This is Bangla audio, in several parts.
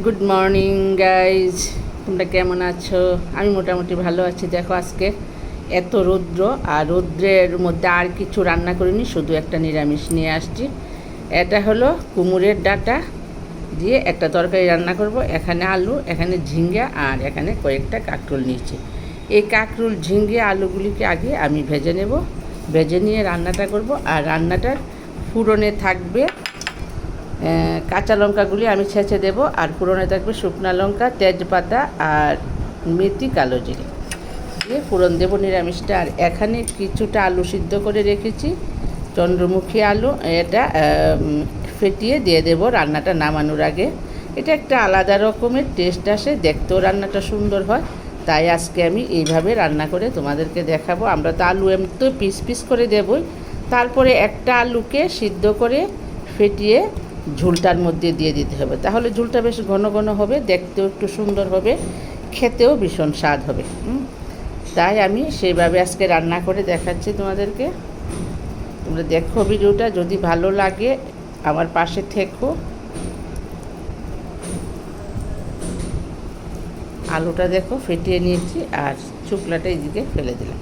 গুড মর্নিং গাইজ, তোমরা কেমন আছো? আমি মোটামুটি ভালো আছি। দেখো আজকে এত রৌদ্র, আর রৌদ্রের মধ্যে আর কিছু রান্না করিনি, শুধু একটা নিরামিষ নিয়ে আসছি। এটা হলো কুমড়ের ডাঁটা দিয়ে একটা তরকারি রান্না করব। এখানে আলু, এখানে ঝিঙ্গা, আর এখানে কয়েকটা কাঁকরোল নিয়েছি। এই কাঁকরোল, ঝিঙ্গে, আলুগুলিকে আগে আমি ভেজে নেব। ভেজে নিয়ে রান্নাটা করব। আর রান্নাটার ফুরনে থাকবে কাঁচা লঙ্কাগুলি আমি ছেঁচে দেবো, আর ফোড়নে থাকবে শুকনো লঙ্কা, তেজপাতা আর মেথি, কালো জিরে দিয়ে ফোড়ন দেবো নিরামিষটা। আর এখানে কিছুটা আলু সিদ্ধ করে রেখেছি, চন্দ্রমুখী আলু, এটা ফেটিয়ে দিয়ে দেবো রান্নাটা নামানোর আগে। এটা একটা আলাদা রকমের টেস্ট আসে, দেখতেও রান্নাটা সুন্দর হয়। তাই আজকে আমি এইভাবে রান্না করে তোমাদেরকে দেখাবো। আমরা তো আলু এমনি পিস পিস করে দেবই, তারপরে একটা আলুকে সিদ্ধ করে ফেটিয়ে ঝোলটার মধ্যে দিয়ে দিতে হবে, তাহলে ঝোলটা বেশ ঘন ঘন হবে, দেখতেও একটু সুন্দর হবে, খেতেও ভীষণ স্বাদ হবে। তাই আমি সেইভাবে আজকে রান্না করে দেখাচ্ছি তোমাদেরকে। তোমরা দেখো ভিডিওটা, যদি ভালো লাগে আমার পাশে থেকো। আলুটা দেখো ফেটিয়ে নিয়েছি, আর শুকলাটা এইদিকে ফেলে দিলাম।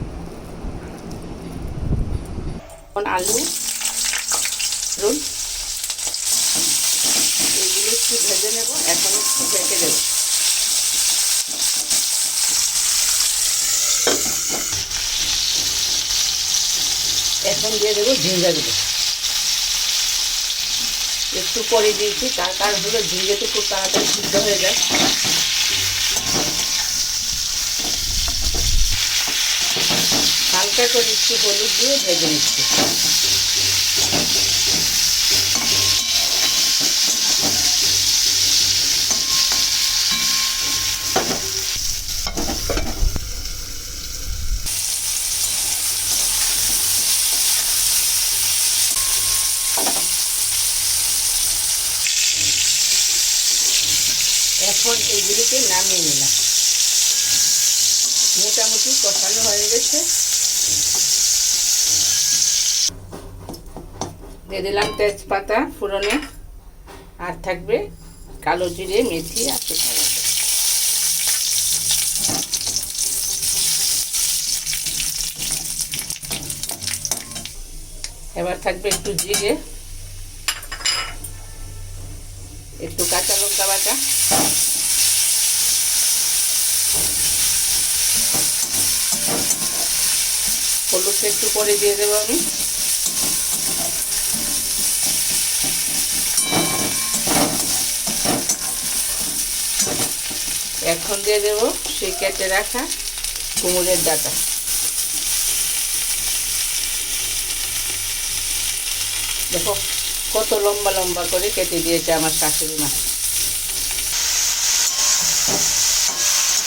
এখন আলু রুল এগুলো একটু ভেজে নেব, এখন একটু ঢেকে দেবো। এখন দিয়ে দেবো ঝিঙ্গাগুলো। একটু পরে দিয়েছি, তার কারণ হলো ঝিঙ্গেতে খুব তাড়াতাড়ি সিদ্ধ হয়ে যায়। হালকা করে একটু হলুদ দিয়ে ভেজে নিচ্ছি। এখন এইগুলিকে নামিয়ে নিলাম, মোটামুটি কষানো হয়ে গেছে। দিয়ে দিলাম তেজপাতা ফোড়নে, আর থাকবে কালো জিরে, মেথি আর শুকনো লঙ্কা। এবার থাকবে একটু জিরে, একটু কাঁচা লঙ্কা বাটা, হলুদটা একটু পরে দিয়ে দেবো আমি। এখন দিয়ে দেবো সেই কেটে রাখা কুমড়ের ডাঁটা। দেখো কত লম্বা লম্বা করে কেটে দিয়েছে আমার শাশুড়ি মা।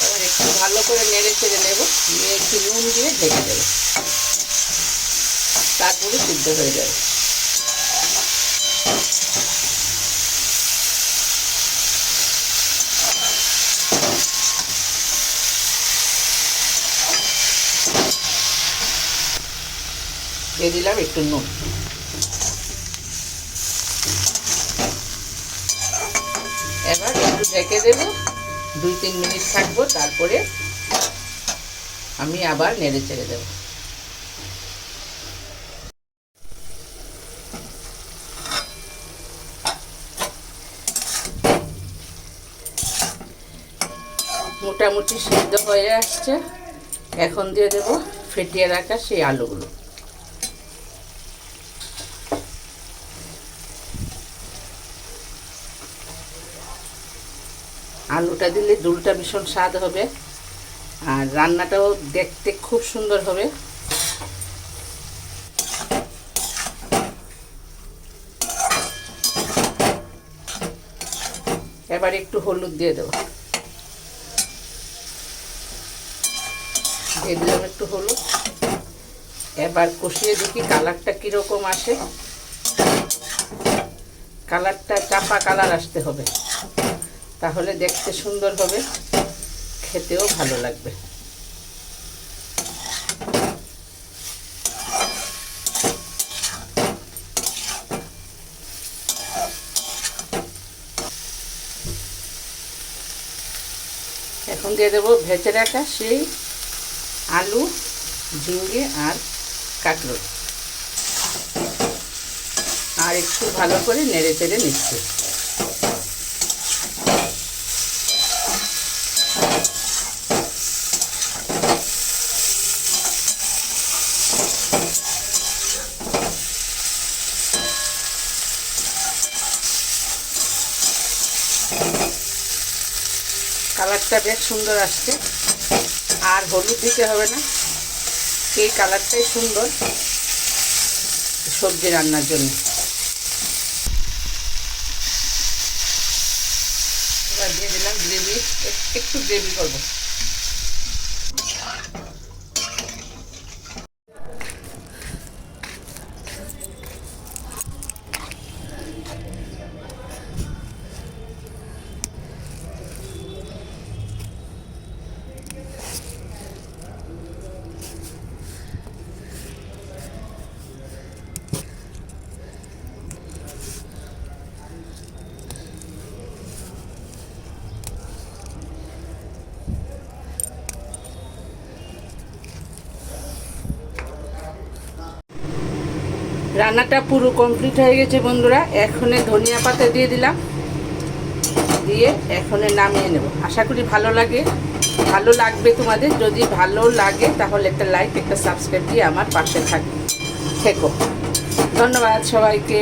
এবার একটু ভালো করে নেড়ে ছেড়ে নেবো, নিয়ে একটু নুন দিয়ে ঢেকে দেবো, তারপরে সিদ্ধ হয়ে যাবে। দিয়ে দিলাম একটু নুন। এবার একটু ঢেকে দেবো, 2-3 মিনিট থাকবো, তারপরে আমি আবার নেড়ে চেড়ে দেবো। মোটামুটি সিদ্ধ হয়ে আসছে। এখন দিয়ে দেবো ফেটিয়ে রাখা সেই আলুগুলো। আলুটা দিলে ঝোলটা ভীষণ স্বাদ হবে, আর রান্নাটাও দেখতে খুব সুন্দর হবে। এবার একটু হলুদ দিয়ে দেবো, দিয়ে দিলাম একটু হলুদ। এবার কষিয়ে দেখি কালারটা কীরকম আসে। কালারটা চাপা কালার আসতে হবে, তাহলে দেখতে সুন্দর হবে, খেতেও ভালো লাগবে। এখন দিয়ে দেবো ভেজে রাখা সেই আলু, ঝিঙ্গে আর কাঁকরোল, আর একটু ভালো করে নেড়ে চেড়ে নিচ্ছি। কালারটা বেশ সুন্দর আসছে, আর হলুদ দিতে হবে না। এই কালারটাই সুন্দর সবজি রান্নার জন্য। এবার দিয়ে দিলাম গ্রেভি, একটু গ্রেভি করবো। রান্নাটা পুরো কমপ্লিট হয়ে গেছে বন্ধুরা। এখন ধনিয়া পাতা দিয়ে দিলাম, দিয়ে এখন নামিয়ে নেব। আশা করি ভালো লাগবে তোমাদের। যদি ভালো লাগে তাহলে একটা লাইক, একটা সাবস্ক্রাইব দিয়ে আমার পাশে থেকো। ধন্যবাদ সবাইকে।